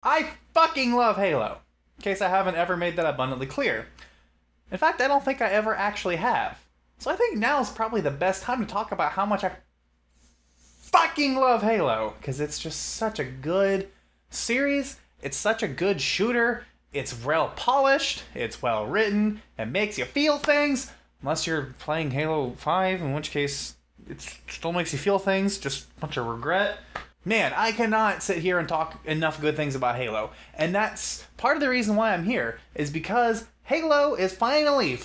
I fucking love Halo, in case I haven't ever made that abundantly clear. In fact, I don't think I ever actually have. So I think now is probably the best time to talk about how much I fucking love Halo, because it's just such a good series, it's such a good shooter, it's well polished, it's well written, it makes you feel things, unless you're playing Halo 5, in which case it still makes you feel things, just a bunch of regret. Man, I cannot sit here and talk enough good things about Halo. And that's part of the reason why I'm here, is because Halo is finally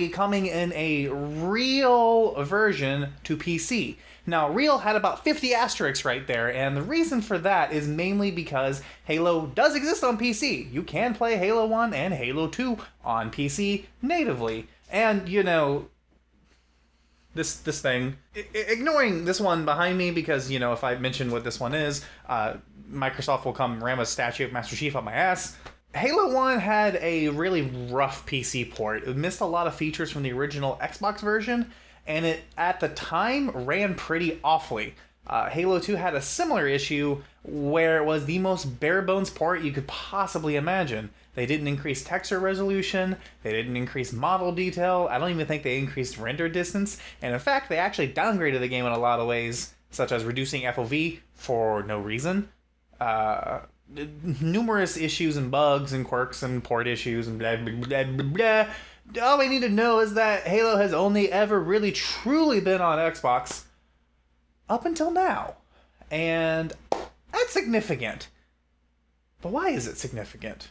coming in a real version to PC. Now, real had about 50 asterisks right there, and the reason for that is mainly because Halo does exist on PC. You can play Halo 1 and Halo 2 on PC natively. And, you know, this thing, ignoring this one behind me, because, you know, if I mention what this one is, Microsoft will come ram a statue of Master Chief up my ass. Halo 1 had a really rough PC port. It missed a lot of features from the original Xbox version, and it, at the time, ran pretty awfully. Halo 2 had a similar issue where it was the most bare-bones port you could possibly imagine. They didn't increase texture resolution, they didn't increase model detail, I don't even think they increased render distance, and in fact, they actually downgraded the game in a lot of ways, such as reducing FOV for no reason. Numerous issues and bugs and quirks and port issues and blah blah blah blah blah. All we need to know is that Halo has only ever really truly been on Xbox up until now. And that's significant. But why is it significant?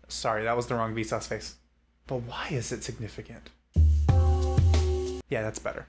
Sorry, that was the wrong Vsauce face. But why is it significant? Yeah, that's better.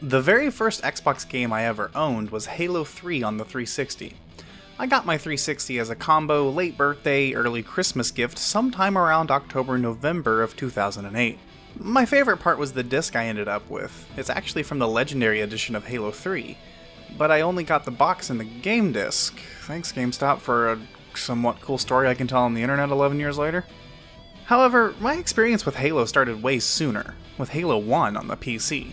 The very first Xbox game I ever owned was Halo 3 on the 360. I got my 360 as a combo late birthday, early Christmas gift sometime around October-November of 2008. My favorite part was the disc I ended up with. It's actually from the Legendary Edition of Halo 3, but I only got the box and the game disc. Thanks GameStop for a somewhat cool story I can tell on the internet 11 years later. However, my experience with Halo started way sooner, with Halo 1 on the PC.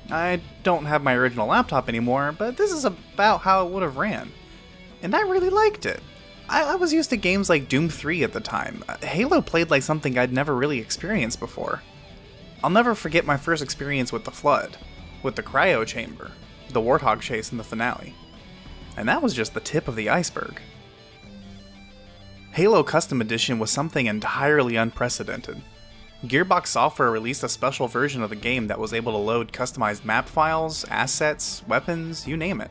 I don't have my original laptop anymore, but this is about how it would have ran. And I really liked it. I was used to games like Doom 3 at the time. Halo played like something I'd never really experienced before. I'll never forget my first experience with the Flood, with the Cryo Chamber, the Warthog chase in the finale. And that was just the tip of the iceberg. Halo Custom Edition was something entirely unprecedented. Gearbox Software released a special version of the game that was able to load customized map files, assets, weapons, you name it.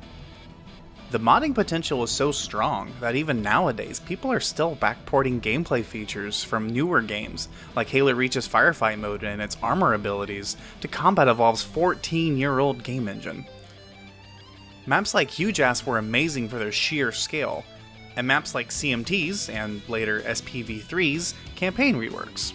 The modding potential was so strong that even nowadays people are still backporting gameplay features from newer games like Halo Reach's Firefight mode and its armor abilities to Combat Evolve's 14-year-old game engine. Maps like Huge Ass were amazing for their sheer scale, and maps like CMT's, and later SPV3's, campaign reworks.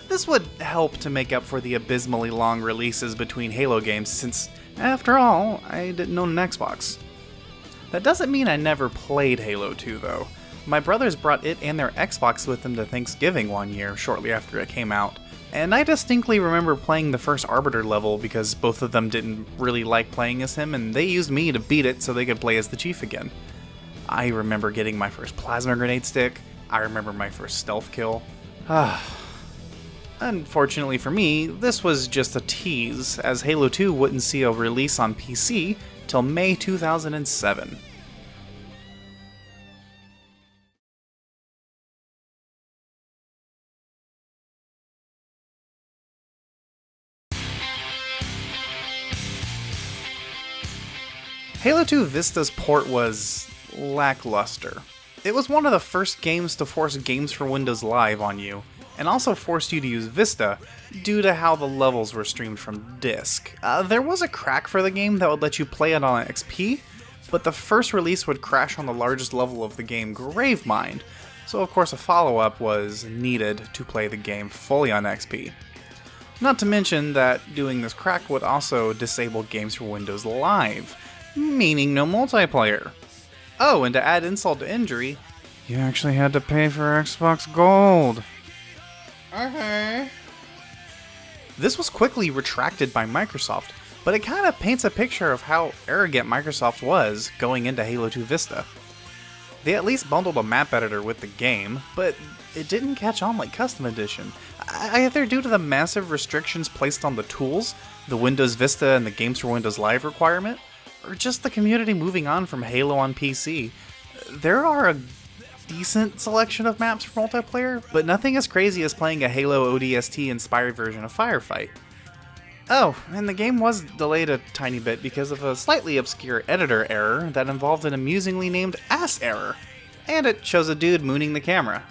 This would help to make up for the abysmally long releases between Halo games since, after all, I didn't own an Xbox. That doesn't mean I never played Halo 2 though. My brothers brought it and their Xbox with them to Thanksgiving one year shortly after it came out, and I distinctly remember playing the first Arbiter level because both of them didn't really like playing as him and they used me to beat it so they could play as the Chief again. I remember getting my first plasma grenade stick, I remember my first stealth kill. Unfortunately for me, this was just a tease, as Halo 2 wouldn't see a release on PC till May 2007. Halo 2 Vista's port was lackluster. It was one of the first games to force Games for Windows Live on you, and also forced you to use Vista due to how the levels were streamed from disk. There was a crack for the game that would let you play it on XP, but the first release would crash on the largest level of the game, Gravemind, so of course a follow-up was needed to play the game fully on XP. Not to mention that doing this crack would also disable Games for Windows Live, meaning no multiplayer. Oh, and to add insult to injury, you actually had to pay for Xbox Gold. Okay. This was quickly retracted by Microsoft, but it kind of paints a picture of how arrogant Microsoft was going into Halo 2 Vista. They at least bundled a map editor with the game, but it didn't catch on like Custom Edition, either due to the massive restrictions placed on the tools, the Windows Vista and the Games for Windows Live requirement, or just the community moving on from Halo on PC. There are a decent selection of maps for multiplayer, but nothing as crazy as playing a Halo ODST-inspired version of Firefight. Oh, and the game was delayed a tiny bit because of a slightly obscure editor error that involved an amusingly named ass error. And it shows a dude mooning the camera.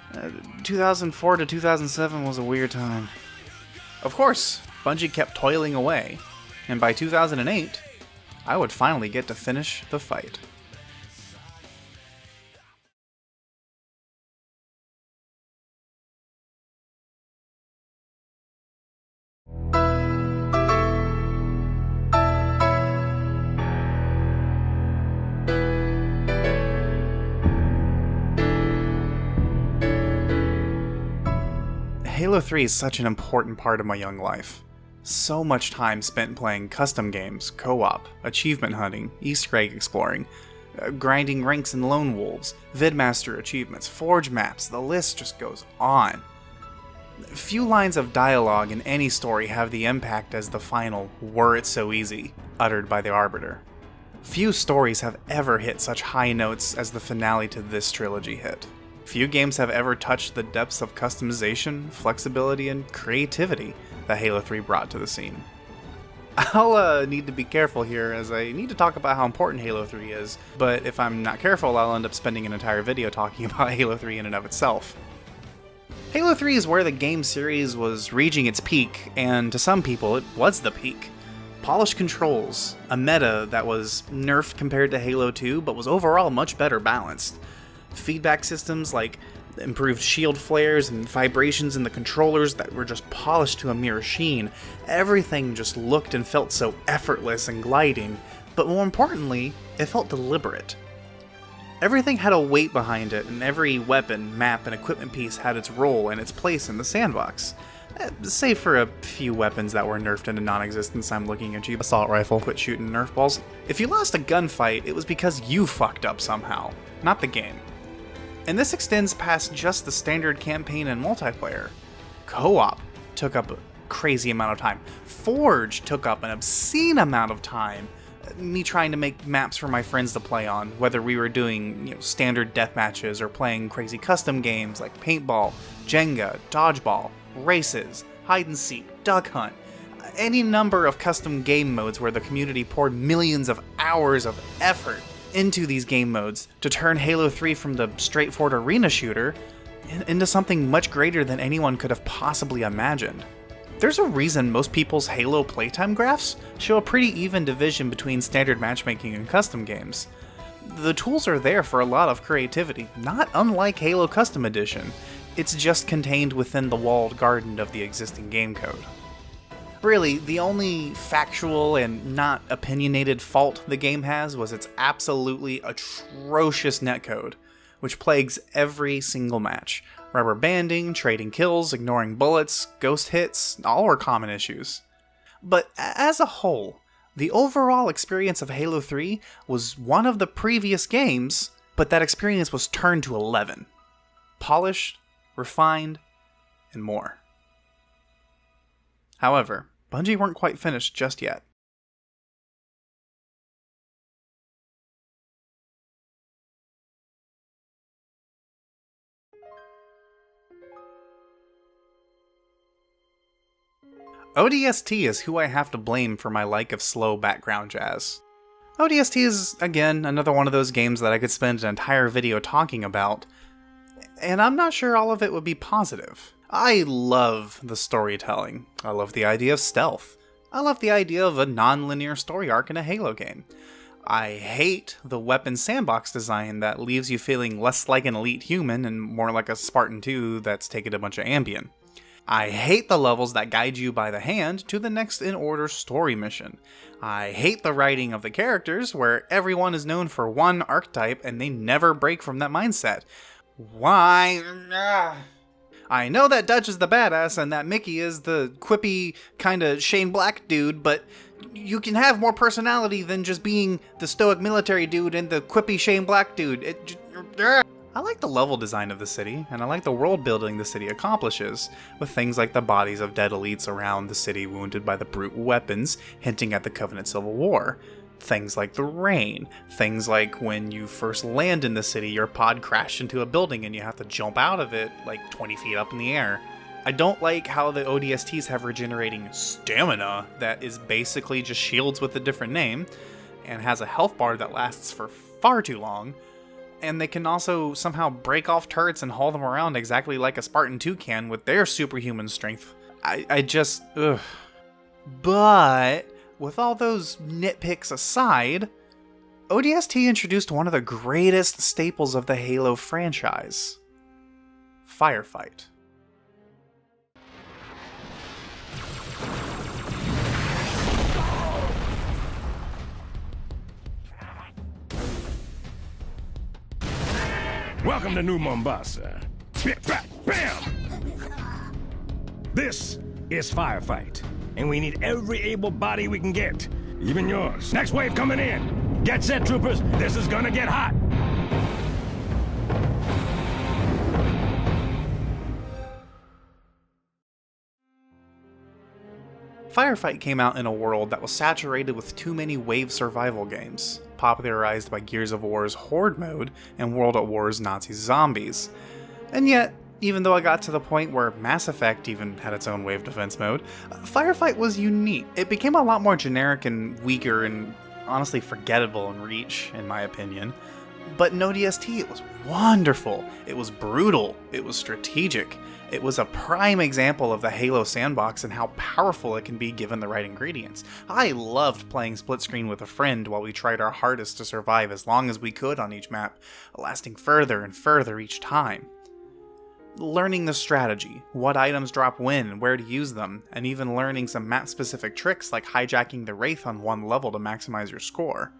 2004 to 2007 was a weird time. Of course, Bungie kept toiling away, and by 2008, I would finally get to finish the fight. Halo 3 is such an important part of my young life. So much time spent playing custom games, co-op, achievement hunting, Easter egg exploring, grinding ranks in Lone Wolves, Vidmaster achievements, Forge maps, the list just goes on. Few lines of dialogue in any story have the impact as the final "were it so easy" uttered by the Arbiter. Few stories have ever hit such high notes as the finale to this trilogy hit. Few games have ever touched the depths of customization, flexibility, and creativity that Halo 3 brought to the scene. I'll need to be careful here, as I need to talk about how important Halo 3 is, but if I'm not careful, I'll end up spending an entire video talking about Halo 3 in and of itself. Halo 3 is where the game series was reaching its peak, and to some people, it was the peak. Polished controls, a meta that was nerfed compared to Halo 2, but was overall much better balanced. Feedback systems like improved shield flares and vibrations in the controllers that were just polished to a mere sheen. Everything just looked and felt so effortless and gliding, but more importantly, it felt deliberate. Everything had a weight behind it, and every weapon, map, and equipment piece had its role and its place in the sandbox. Save for a few weapons that were nerfed into non-existence. I'm looking at you, assault rifle, quit shooting nerf balls. If you lost a gunfight, it was because you fucked up somehow, not the game. And this extends past just the standard campaign and multiplayer. Co-op took up a crazy amount of time. Forge took up an obscene amount of time. Me trying to make maps for my friends to play on, whether we were doing standard deathmatches or playing crazy custom games like paintball, Jenga, dodgeball, races, hide and seek, duck hunt. Any number of custom game modes where the community poured millions of hours of effort into these game modes to turn Halo 3 from the straightforward arena shooter into something much greater than anyone could have possibly imagined. There's a reason most people's Halo playtime graphs show a pretty even division between standard matchmaking and custom games. The tools are there for a lot of creativity, not unlike Halo Custom Edition. It's just contained within the walled garden of the existing game code. Really, the only factual and not opinionated fault the game has was its absolutely atrocious netcode, which plagues every single match. Rubber banding, trading kills, ignoring bullets, ghost hits, all were common issues. But as a whole, the overall experience of Halo 3 was one of the previous games, but that experience was turned to 11. Polished, refined, and more. However, Bungie weren't quite finished just yet. ODST is who I have to blame for my like of slow background jazz. ODST is, again, another one of those games that I could spend an entire video talking about, and I'm not sure all of it would be positive. I love the storytelling. I love the idea of stealth. I love the idea of a non-linear story arc in a Halo game. I hate the weapon sandbox design that leaves you feeling less like an elite human and more like a Spartan 2 that's taken a bunch of Ambien. I hate the levels that guide you by the hand to the next in-order story mission. I hate the writing of the characters, where everyone is known for one archetype and they never break from that mindset. Why? I know that Dutch is the badass and that Mickey is the quippy, kinda Shane Black dude, but you can have more personality than just being the stoic military dude and the quippy Shane Black dude. I like the level design of the city, and I like the world building the city accomplishes, with things like the bodies of dead elites around the city wounded by the brute weapons, hinting at the Covenant Civil War. Things like the rain, things like when you first land in the city, your pod crashed into a building and you have to jump out of it like 20 feet up in the air. I don't like how the ODSTs have regenerating stamina that is basically just shields with a different name, and has a health bar that lasts for far too long. And they can also somehow break off turrets and haul them around exactly like a Spartan 2 can with their superhuman strength. Ugh. But, with all those nitpicks aside, ODST introduced one of the greatest staples of the Halo franchise. Firefight. Welcome to New Mombasa. Bam! This is Firefight, and we need every able body we can get. Even yours. Next wave coming in. Get set, troopers. This is gonna get hot. Firefight came out in a world that was saturated with too many wave survival games, popularized by Gears of War's Horde mode and World at War's Nazi zombies. And yet, even though I got to the point where Mass Effect even had its own wave defense mode, Firefight was unique. It became a lot more generic and weaker and honestly forgettable in Reach, in my opinion. But in ODST, it was wonderful. It was brutal. It was strategic. It was a prime example of the Halo sandbox and how powerful it can be given the right ingredients. I loved playing split screen with a friend while we tried our hardest to survive as long as we could on each map, lasting further and further each time. Learning the strategy, what items drop when, where to use them, and even learning some map-specific tricks like hijacking the Wraith on one level to maximize your score.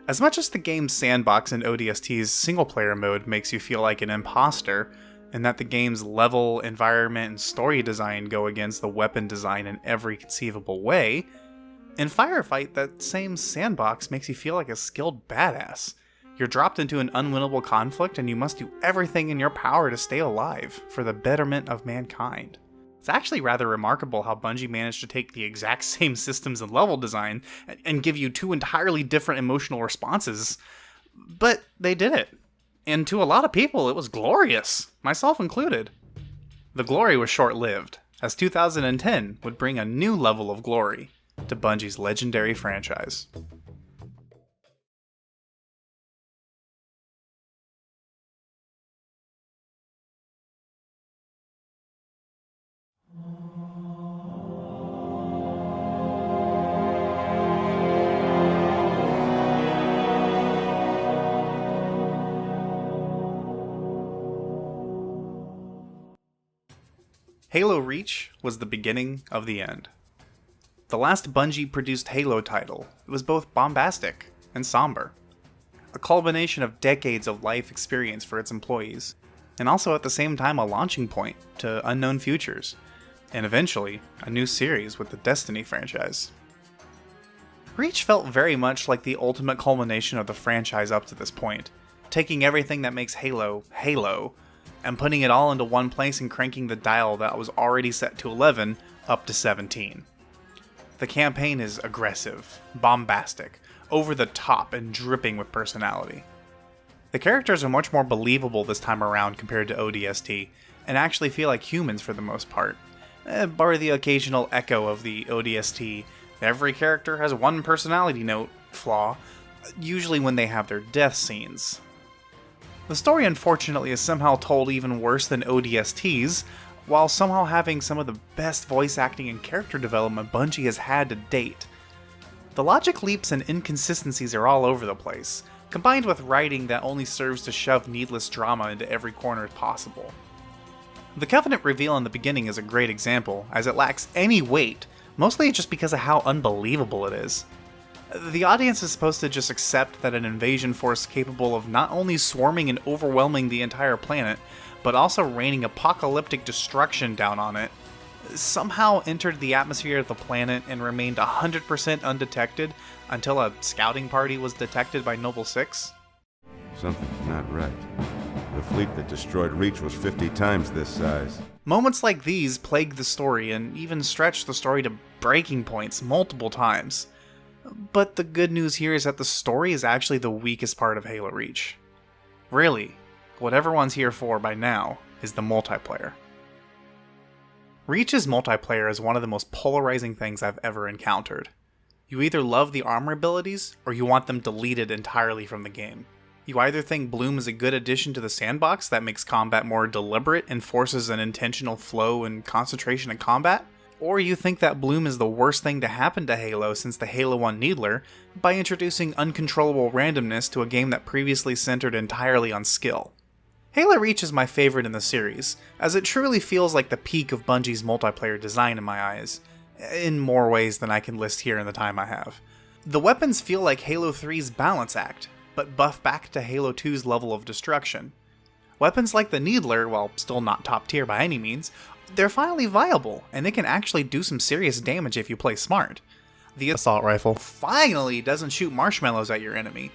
As much as the game's sandbox and ODST's single-player mode makes you feel like an imposter, and that the game's level, environment, and story design go against the weapon design in every conceivable way, in Firefight, that same sandbox makes you feel like a skilled badass. You're dropped into an unwinnable conflict and you must do everything in your power to stay alive, for the betterment of mankind. It's actually rather remarkable how Bungie managed to take the exact same systems and level design and give you two entirely different emotional responses. But they did it. And to a lot of people, it was glorious, myself included. The glory was short-lived, as 2010 would bring a new level of glory to Bungie's legendary franchise. Halo Reach was the beginning of the end. The last Bungie-produced Halo title, it was both bombastic and somber. A culmination of decades of life experience for its employees, and also at the same time a launching point to unknown futures, and eventually a new series with the Destiny franchise. Reach felt very much like the ultimate culmination of the franchise up to this point, taking everything that makes Halo, Halo, and putting it all into one place and cranking the dial that was already set to 11 up to 17. The campaign is aggressive, bombastic, over the top, and dripping with personality. The characters are much more believable this time around compared to ODST, and actually feel like humans for the most part. Bar the occasional echo of the ODST, every character has one personality note flaw. usually when they have their death scenes. The story, unfortunately, is somehow told even worse than ODSTs, while somehow having some of the best voice acting and character development Bungie has had to date. The logic leaps and inconsistencies are all over the place, combined with writing that only serves to shove needless drama into every corner possible. The Covenant reveal in the beginning is a great example, as it lacks any weight, mostly just because of how unbelievable it is. The audience is supposed to just accept that an invasion force capable of not only swarming and overwhelming the entire planet, but also raining apocalyptic destruction down on it, somehow entered the atmosphere of the planet and remained 100% undetected until a scouting party was detected by Noble 6? Something's not right. The fleet that destroyed Reach was 50 times this size. Moments like these plague the story and even stretch the story to breaking points multiple times. But the good news here is that the story is actually the weakest part of Halo Reach. Really, what everyone's here for by now is the multiplayer. Reach's multiplayer is one of the most polarizing things I've ever encountered. You either love the armor abilities, or you want them deleted entirely from the game. You either think Bloom is a good addition to the sandbox that makes combat more deliberate and forces an intentional flow and concentration in combat, or you think that Bloom is the worst thing to happen to Halo since the Halo 1 Needler by introducing uncontrollable randomness to a game that previously centered entirely on skill. Halo Reach is my favorite in the series, as it truly feels like the peak of Bungie's multiplayer design in my eyes, in more ways than I can list here in the time I have. The weapons feel like Halo 3's balance act, but buff back to Halo 2's level of destruction. Weapons like the Needler, while still not top tier by any means, they're finally viable, and they can actually do some serious damage if you play smart. The assault rifle finally doesn't shoot marshmallows at your enemy,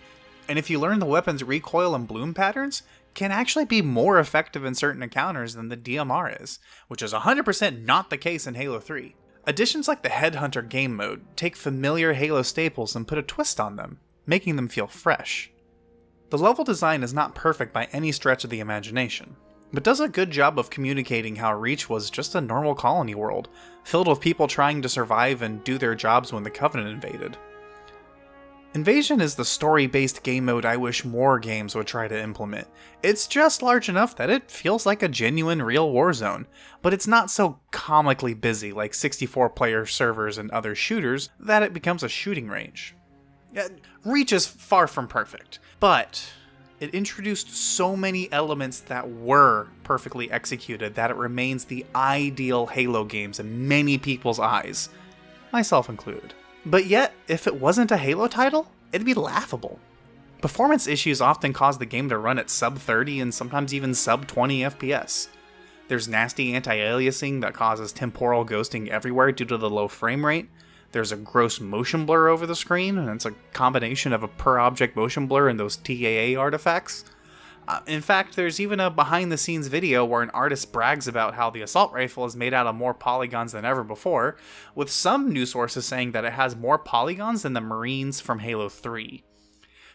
and if you learn the weapon's recoil and bloom patterns, can actually be more effective in certain encounters than the DMR is, which is 100% not the case in Halo 3. Additions like the Headhunter game mode take familiar Halo staples and put a twist on them, making them feel fresh. The level design is not perfect by any stretch of the imagination, but does a good job of communicating how Reach was just a normal colony world, filled with people trying to survive and do their jobs when the Covenant invaded. Invasion is the story-based game mode I wish more games would try to implement. It's just large enough that it feels like a genuine real war zone, but it's not so comically busy like 64-player servers and other shooters that it becomes a shooting range. Reach is far from perfect, but it introduced so many elements that were perfectly executed that it remains the ideal Halo games in many people's eyes, myself included. But yet, if it wasn't a Halo title, it'd be laughable. Performance issues often cause the game to run at sub 30 and sometimes even sub 20 FPS. There's nasty anti-aliasing that causes temporal ghosting everywhere due to the low frame rate. There's a gross motion blur over the screen, and it's a combination of a per-object motion blur and those TAA artifacts. In fact, there's even a behind-the-scenes video where an artist brags about how the assault rifle is made out of more polygons than ever before, with some news sources saying that it has more polygons than the Marines from Halo 3.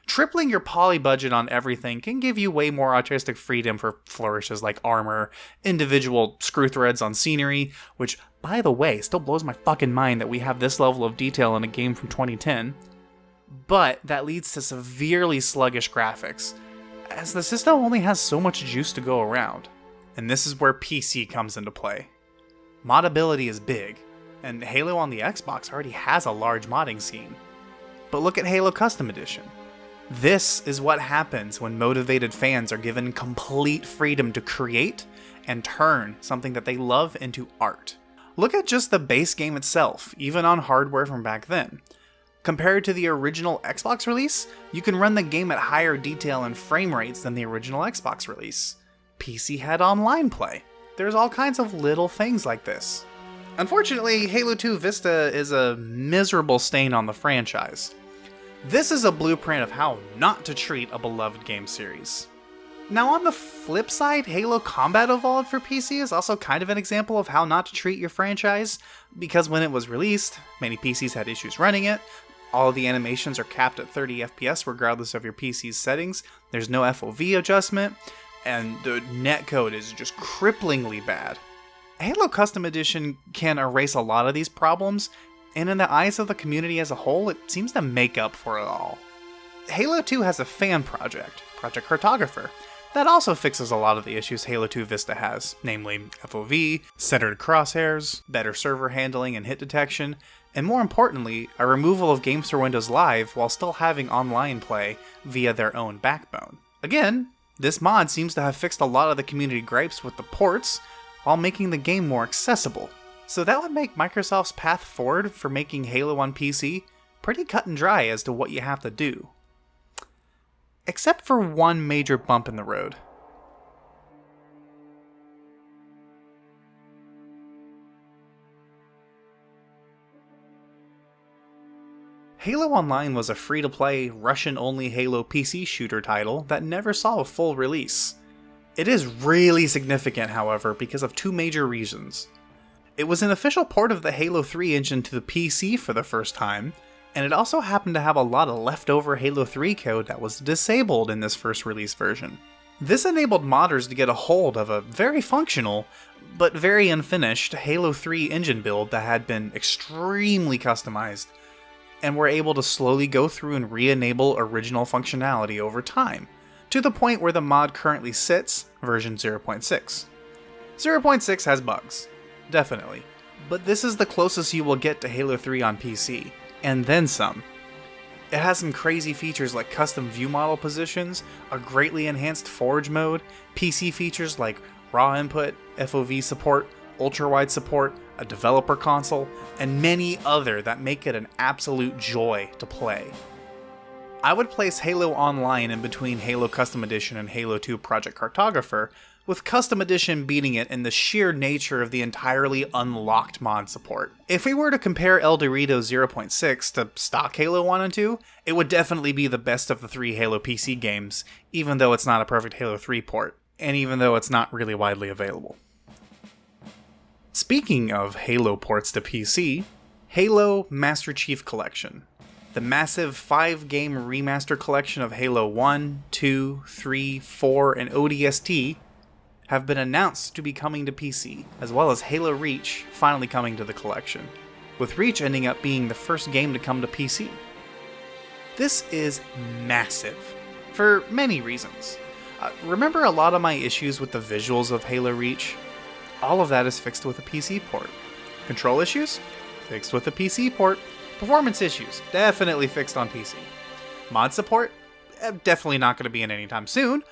Tripling your poly budget on everything can give you way more artistic freedom for flourishes like armor, individual screw threads on scenery, which, by the way, still blows my fucking mind that we have this level of detail in a game from 2010. But that leads to severely sluggish graphics, as the system only has so much juice to go around. And this is where PC comes into play. Modability is big, and Halo on the Xbox already has a large modding scene. But look at Halo Custom Edition. This is what happens when motivated fans are given complete freedom to create and turn something that they love into art. Look at just the base game itself, even on hardware from back then. Compared to the original Xbox release, you can run the game at higher detail and frame rates than the original Xbox release. PC had online play. There's all kinds of little things like this. Unfortunately, Halo 2 Vista is a miserable stain on the franchise. This is a blueprint of how not to treat a beloved game series. Now on the flip side, Halo Combat Evolved for PC is also kind of an example of how not to treat your franchise, because when it was released, many PCs had issues running it. All of the animations are capped at 30 FPS regardless of your PC's settings, there's no FOV adjustment, and the netcode is just cripplingly bad. Halo Custom Edition can erase a lot of these problems, and in the eyes of the community as a whole, it seems to make up for it all. Halo 2 has a fan project, Project Cartographer, that also fixes a lot of the issues Halo 2 Vista has, namely FOV, centered crosshairs, better server handling and hit detection, and more importantly, a removal of Games for Windows Live while still having online play via their own backbone. Again, this mod seems to have fixed a lot of the community gripes with the ports while making the game more accessible. So that would make Microsoft's path forward for making Halo on PC pretty cut and dry as to what you have to do. Except for one major bump in the road. Halo Online was a free-to-play, Russian-only Halo PC shooter title that never saw a full release. It is really significant, however, because of two major reasons. It was an official port of the Halo 3 engine to the PC for the first time, and it also happened to have a lot of leftover Halo 3 code that was disabled in this first release version. This enabled modders to get a hold of a very functional, but very unfinished Halo 3 engine build that had been extremely customized, and were able to slowly go through and re-enable original functionality over time, to the point where the mod currently sits, version 0.6. 0.6 has bugs, definitely, but this is the closest you will get to Halo 3 on PC. And then some. It has some crazy features like custom view model positions, a greatly enhanced forge mode, PC features like raw input, FOV support, ultra-wide support, a developer console, and many other that make it an absolute joy to play. I would place Halo Online in between Halo Custom Edition and Halo 2 Project Cartographer, with Custom Edition beating it in the sheer nature of the entirely unlocked mod support. If we were to compare El Dorito 0.6 to stock Halo 1 and 2, it would definitely be the best of the three Halo PC games, even though it's not a perfect Halo 3 port, and even though it's not really widely available. Speaking of Halo ports to PC, Halo Master Chief Collection. The massive 5-game remaster collection of Halo 1, 2, 3, 4, and ODST have been announced to be coming to PC, as well as Halo Reach finally coming to the collection, with Reach ending up being the first game to come to PC. This is massive, for many reasons. Remember a lot of my issues with the visuals of Halo Reach? All of that is fixed with a PC port. Control issues? Fixed with a PC port. Performance issues? Definitely fixed on PC. Mod support? Definitely not going to be in anytime soon,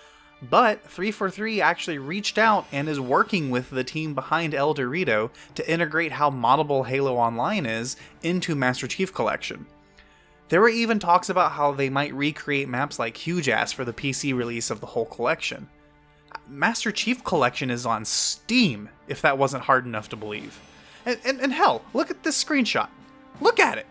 but 343 actually reached out and is working with the team behind El Dorito to integrate how moddable Halo Online is into Master Chief Collection. There were even talks about how they might recreate maps like Huge Ass for the PC release of the whole collection. Master Chief Collection is on Steam, if that wasn't hard enough to believe. And hell, look at this screenshot. Look at it!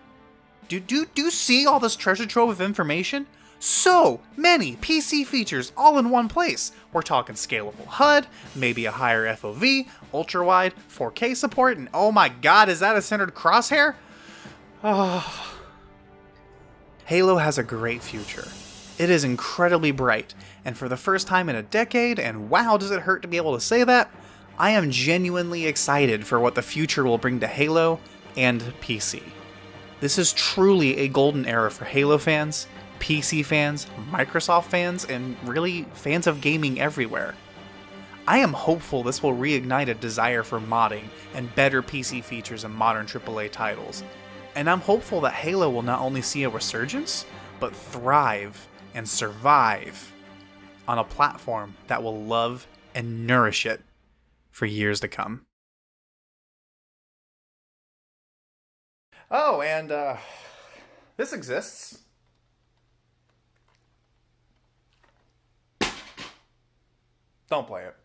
Do you see all this treasure trove of information? So many PC features all in one place. We're talking scalable HUD, maybe a higher FOV, ultra-wide, 4K support, and oh my god, is that a centered crosshair? Oh. Halo has a great future. It is incredibly bright, and for the first time in a decade, and wow does it hurt to be able to say that, I am genuinely excited for what the future will bring to Halo and PC. This is truly a golden era for Halo fans, PC fans, Microsoft fans, and really fans of gaming everywhere. I am hopeful this will reignite a desire for modding and better PC features in modern AAA titles, and I'm hopeful that Halo will not only see a resurgence, but thrive and survive on a platform that will love and nourish it for years to come. Oh, and this exists. Don't play it.